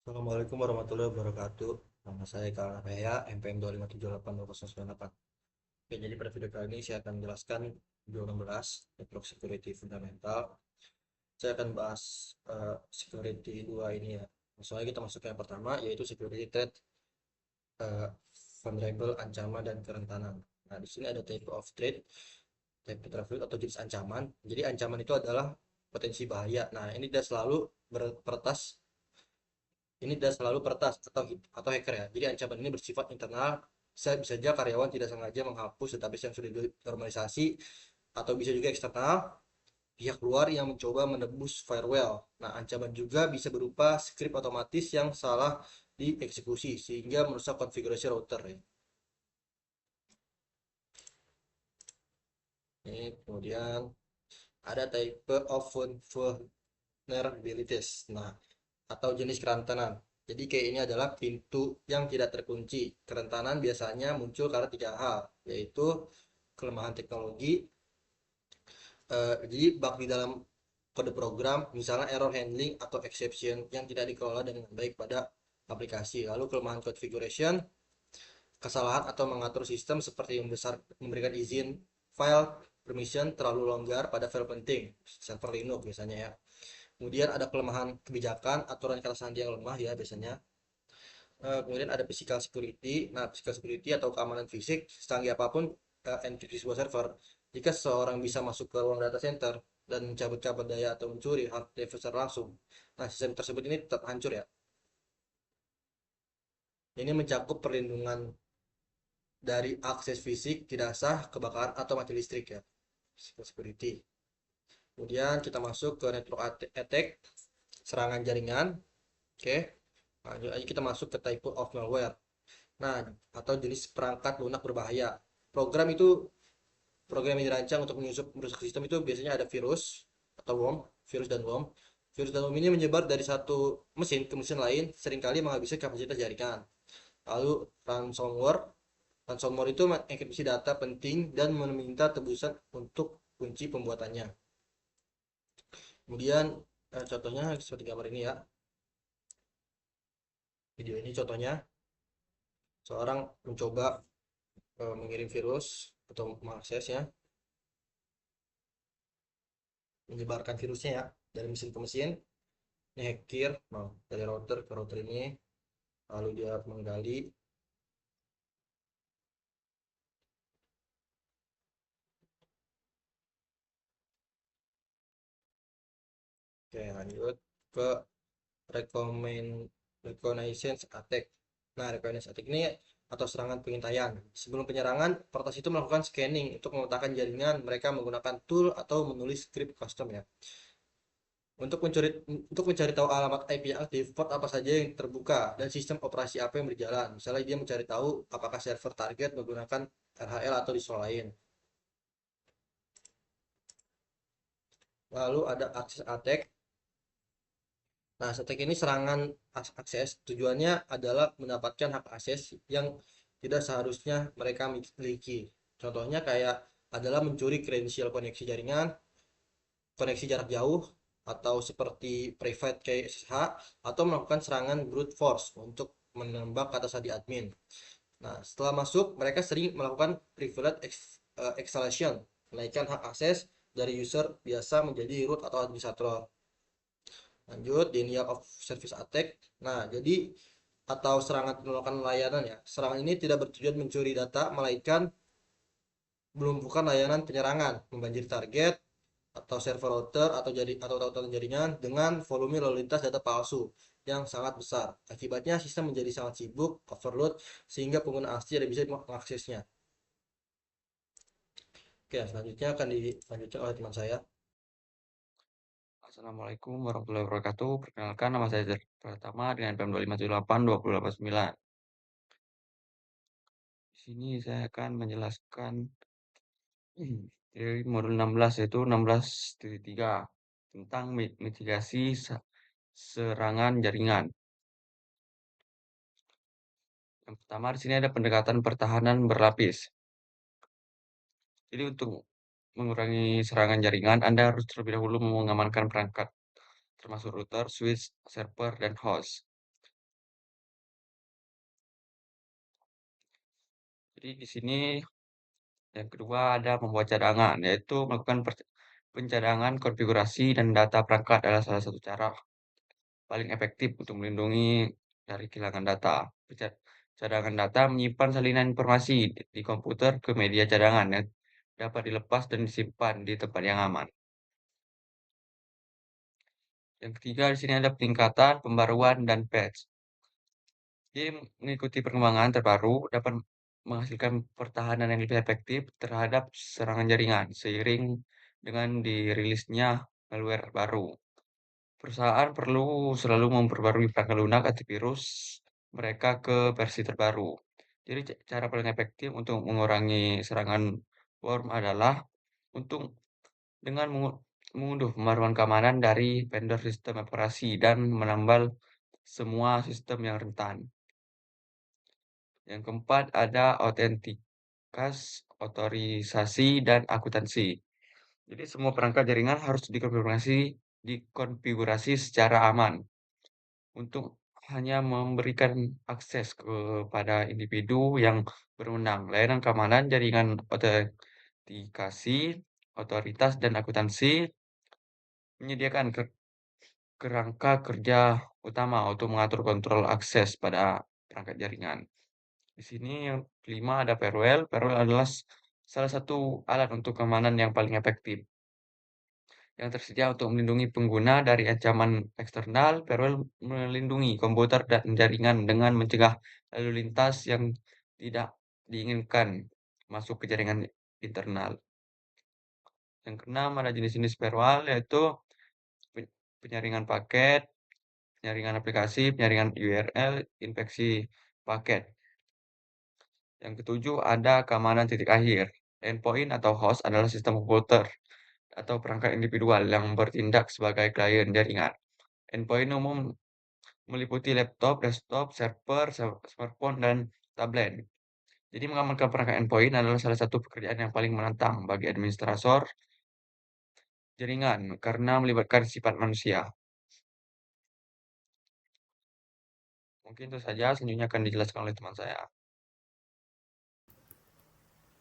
Assalamualaikum warahmatullahi wabarakatuh. Nama saya Kalana Raya, MPM 2578208. Oke, jadi pada video kali ini saya akan menjelaskan video 16, Network Security Fundamental. Saya akan bahas security dua ini ya. Soalnya kita masuk ke yang pertama, yaitu security threat, eh, vulnerable, ancaman, dan kerentanan. Nah, di sini ada type of threat, type of threat atau jenis ancaman. Jadi ancaman itu adalah potensi bahaya. Nah, ini tidak selalu berpertas ini tidak selalu peretas atau hacker ya. Jadi ancaman ini bersifat internal. Bisa saja karyawan tidak sengaja menghapus database yang sudah dinormalisasi, atau bisa juga eksternal, pihak luar yang mencoba menembus firewall. Nah, ancaman juga bisa berupa script otomatis yang salah dieksekusi sehingga merusak konfigurasi router ya. Ini kemudian ada type of vulnerabilities. Nah, atau jenis kerentanan. Jadi kayak ini adalah pintu yang tidak terkunci. Kerentanan biasanya muncul karena tiga hal, yaitu kelemahan teknologi, jadi bug di dalam kode program, misalnya error handling atau exception yang tidak dikelola dengan baik pada aplikasi. Lalu kelemahan configuration, kesalahan atau mengatur sistem seperti memberikan izin file permission terlalu longgar pada file penting, server Linux biasanya ya. Kemudian ada kelemahan kebijakan, aturan kata sandi yang lemah ya biasanya. Kemudian ada physical security. Nah, physical security atau keamanan fisik, secanggih apapun enkripsi sebuah server, jika seseorang bisa masuk ke ruang data center dan mencabut kabel daya atau mencuri hard drive secara langsung, nah sistem tersebut ini tetap hancur ya. Ini mencakup perlindungan dari akses fisik tidak sah, kebakaran atau mati listrik ya. Physical security. Kemudian kita masuk ke network attack, serangan jaringan. Oke, lanjut aja kita masuk ke type of malware. Nah, atau jenis perangkat lunak berbahaya. Program itu program yang dirancang untuk merusak sistem itu biasanya ada virus atau worm, virus dan worm. Virus dan worm ini menyebar dari satu mesin ke mesin lain, seringkali menghabiskan kapasitas jaringan. Lalu ransomware, ransomware itu mengenkripsi data penting dan meminta tebusan untuk kunci pembuatannya. Kemudian contohnya seperti gambar ini ya. Video ini contohnya seorang mencoba mengirim virus atau mengakses ya, menyebarkan virusnya ya dari mesin ke mesin. Ini hacker, nah, dari router ke router ini, lalu dia menggali. Oke, lanjut ke recommend reconnaissance attack. Nah, reconnaissance attack ini atau serangan pengintaian. Sebelum penyerangan, peretas itu melakukan scanning untuk memetakan jaringan. Mereka menggunakan tool atau menulis script custom ya. Untuk mencari tahu alamat IP yang aktif, port apa saja yang terbuka, dan sistem operasi apa yang berjalan. Misalnya dia mencari tahu apakah server target menggunakan RHL atau distro lain. Lalu ada access attack. Nah, stack ini serangan akses, tujuannya adalah mendapatkan hak akses yang tidak seharusnya mereka miliki. Contohnya kayak adalah mencuri kredensial koneksi jaringan, koneksi jarak jauh, atau seperti private kayak SSH, atau melakukan serangan brute force untuk menembak kata sandi admin. Nah, setelah masuk, mereka sering melakukan privilege exhalation, menaikkan hak akses dari user biasa menjadi root atau administrator. Lanjut, denial of service attack. Nah, jadi atau serangan penolakan layanan ya. Serangan ini tidak bertujuan mencuri data, melainkan melumpuhkan layanan penyerangan, membanjiri target atau server router atau tautan jaringan dengan volume lalu lintas data palsu yang sangat besar. Akibatnya sistem menjadi sangat sibuk, overload, sehingga pengguna asli tidak bisa mengaksesnya. Oke, selanjutnya akan dilanjutkan oleh teman saya. Assalamualaikum warahmatullahi wabarakatuh. Perkenalkan nama saya Zaki Pratama dengan PM 2578 2089. Di sini saya akan menjelaskan dari modul 16 yaitu 16.3 tentang mitigasi serangan jaringan. Yang pertama di sini ada pendekatan pertahanan berlapis. Jadi untuk mengurangi serangan jaringan, Anda harus terlebih dahulu mengamankan perangkat termasuk router, switch, server, dan host. Jadi di sini yang kedua ada membuat cadangan, yaitu melakukan pencadangan konfigurasi dan data perangkat adalah salah satu cara paling efektif untuk melindungi dari kehilangan data. Cadangan data menyimpan salinan informasi di komputer ke media cadangan yang dapat dilepas dan disimpan di tempat yang aman. Yang ketiga di sini ada peningkatan, pembaruan, dan patch. Jadi mengikuti perkembangan terbaru dapat menghasilkan pertahanan yang lebih efektif terhadap serangan jaringan seiring dengan dirilisnya malware baru. Perusahaan perlu selalu memperbarui perangkat lunak antivirus mereka ke versi terbaru. Jadi cara paling efektif untuk mengurangi serangan worm adalah untuk dengan mengunduh pembaruan keamanan dari vendor sistem operasi dan menambal semua sistem yang rentan. Yang keempat ada otorisasi dan akuntansi. Jadi semua perangkat jaringan harus dikonfigurasi secara aman untuk hanya memberikan akses kepada individu yang berwenang. Layanan keamanan jaringan otentikasi, otoritas, dan akuntansi menyediakan kerangka kerja utama untuk mengatur kontrol akses pada perangkat jaringan. Di sini yang kelima ada firewall. Firewall adalah salah satu alat untuk keamanan yang paling efektif yang tersedia untuk melindungi pengguna dari ancaman eksternal. Firewall melindungi komputer dan jaringan dengan mencegah lalu lintas yang tidak diinginkan masuk ke jaringan internal. Yang keenam ada jenis-jenis firewall yaitu penyaringan paket, penyaringan aplikasi, penyaringan URL, infeksi paket. Yang ketujuh ada keamanan titik akhir. Endpoint atau host adalah sistem komputer atau perangkat individual yang bertindak sebagai klien jaringan. Endpoint umum meliputi laptop, desktop, server, smartphone, dan tablet. Jadi mengamankan perangkat endpoint adalah salah satu pekerjaan yang paling menantang bagi administrator jaringan karena melibatkan sifat manusia. Mungkin itu saja, selanjutnya akan dijelaskan oleh teman saya.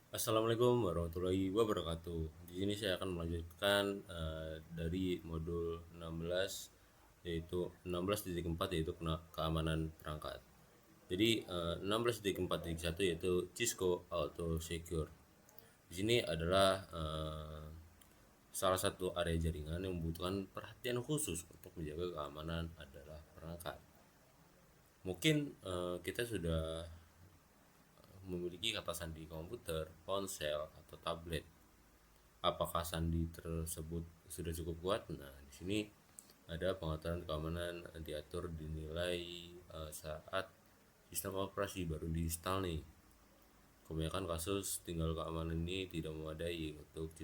Assalamualaikum warahmatullahi wabarakatuh. Di sini saya akan melanjutkan dari modul 16 yaitu 16.4 yaitu keamanan perangkat. Jadi 16.4.1 yaitu Cisco Auto Secure. Di sini adalah salah satu area jaringan yang membutuhkan perhatian khusus untuk menjaga keamanan adalah perangkat. Mungkin kita sudah memiliki kata sandi komputer, ponsel, atau tablet. Apakah sandi tersebut sudah cukup kuat? Nah, di sini ada pengaturan keamanan diatur dinilai saat sistem operasi baru diinstal nih. Kebanyakan kasus tinggal keamanan ini tidak memadai untuk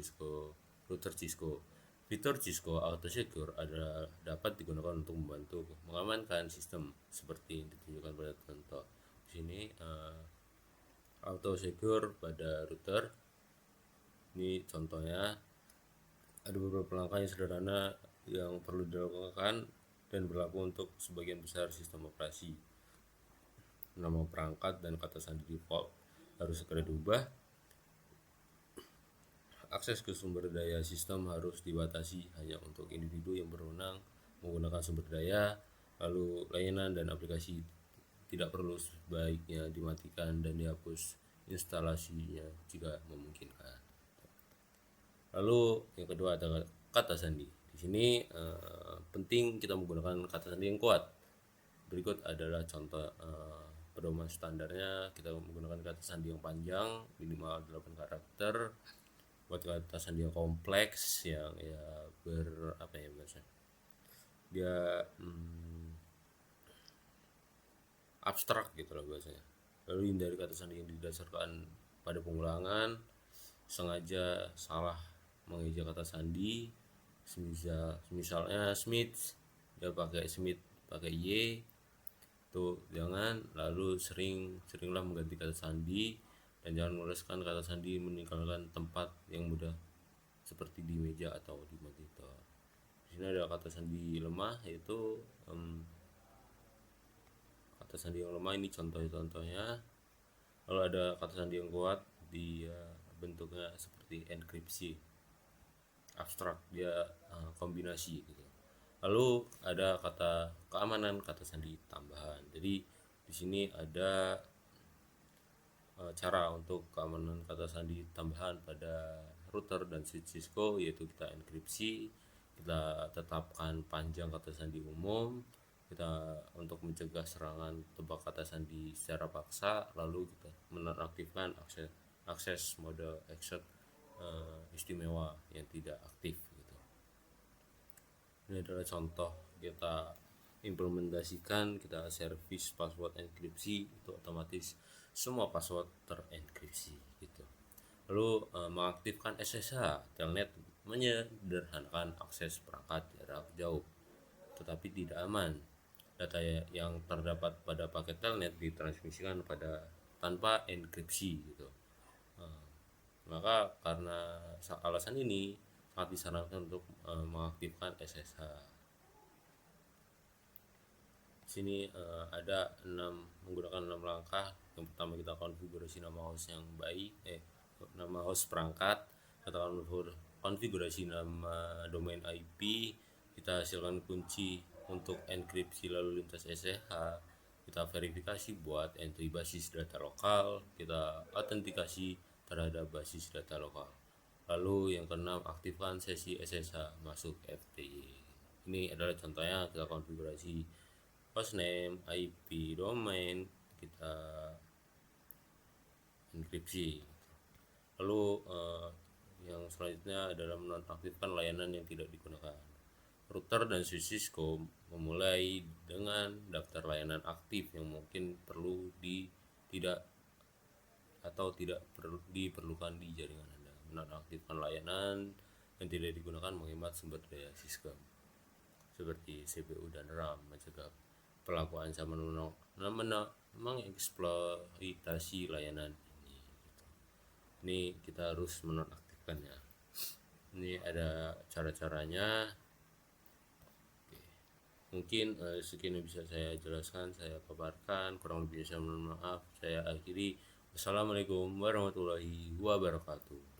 router Cisco. Fitur Cisco Auto Secure adalah dapat digunakan untuk membantu mengamankan sistem seperti yang ditunjukkan pada contoh. Di sini Auto Secure pada router. Ini contohnya ada beberapa langkah yang sederhana yang perlu dilakukan dan berlaku untuk sebagian besar sistem operasi. Nama perangkat dan kata sandi default harus segera diubah. Akses ke sumber daya sistem harus dibatasi hanya untuk individu yang berwenang menggunakan sumber daya. Lalu layanan dan aplikasi tidak perlu sebaiknya dimatikan dan dihapus instalasinya jika memungkinkan. Lalu yang kedua ada kata sandi. Di sini penting kita menggunakan kata sandi yang kuat. Berikut adalah contoh pedoman standarnya. Kita menggunakan kata sandi yang panjang minimal 8 karakter. Buat kata sandi yang kompleks yang ya apa ya biasanya dia abstrak gitu lah bahasanya. Lalu hindari kata sandi yang didasarkan pada pengulangan, sengaja salah mengeja kata sandi, misalnya Smith, dia pakai Smith pakai Y, tuh jangan. Lalu seringlah mengganti kata sandi dan jangan menuliskan kata sandi meninggalkan tempat yang mudah seperti di meja atau di monitor. Di sini ada kata sandi lemah yaitu kata sandi yang lemah ini contohnya Lalu ada kata sandi yang kuat, dia bentuknya seperti enkripsi, abstrak, dia kombinasi gitu. Lalu ada kata keamanan, kata sandi tambahan. Jadi di sini ada cara untuk keamanan kata sandi tambahan pada router dan switch Cisco, yaitu kita enkripsi, kita tetapkan panjang kata sandi umum, kita untuk mencegah serangan tebak kata sandi secara paksa, lalu kita menonaktifkan akses mode exit istimewa yang tidak aktif gitu. Ini adalah contoh kita implementasikan, kita service password enkripsi, itu otomatis semua password terenkripsi gitu. Lalu mengaktifkan SSH telnet menyederhanakan akses perangkat jarak jauh, tetapi tidak aman. Data yang terdapat pada paket telnet ditransmisikan pada tanpa enkripsi gitu. Maka karena alasan ini sangat disarankan untuk mengaktifkan SSH. Sini ada menggunakan 6 langkah. Yang pertama kita konfigurasi nama host yang baik, nama host perangkat, kita konfigurasi nama domain IP, kita hasilkan kunci untuk enkripsi lalu lintas SSH, kita verifikasi buat entry basis data lokal, kita autentikasi terhadap basis data lokal. Lalu yang keenam, aktifkan sesi SSH masuk FTY. Ini adalah contohnya, kita konfigurasi hostname, IP, domain, kita enkripsi. Lalu yang selanjutnya adalah menonaktifkan layanan yang tidak digunakan. Router dan switch Cisco memulai dengan daftar layanan aktif yang mungkin tidak diperlukan di jaringan Anda. Menonaktifkan layanan yang tidak digunakan menghemat sumber daya sistem seperti CPU dan RAM, mencegah pelaku ancaman mengeksploitasi layanan ini. Ini kita harus menonaktifkannya. Ini ada cara-caranya. Oke. Mungkin sekian yang bisa saya jelaskan, saya paparkan. Kurang lebihnya saya mohon maaf. Saya akhiri. Wassalamualaikum warahmatullahi wabarakatuh.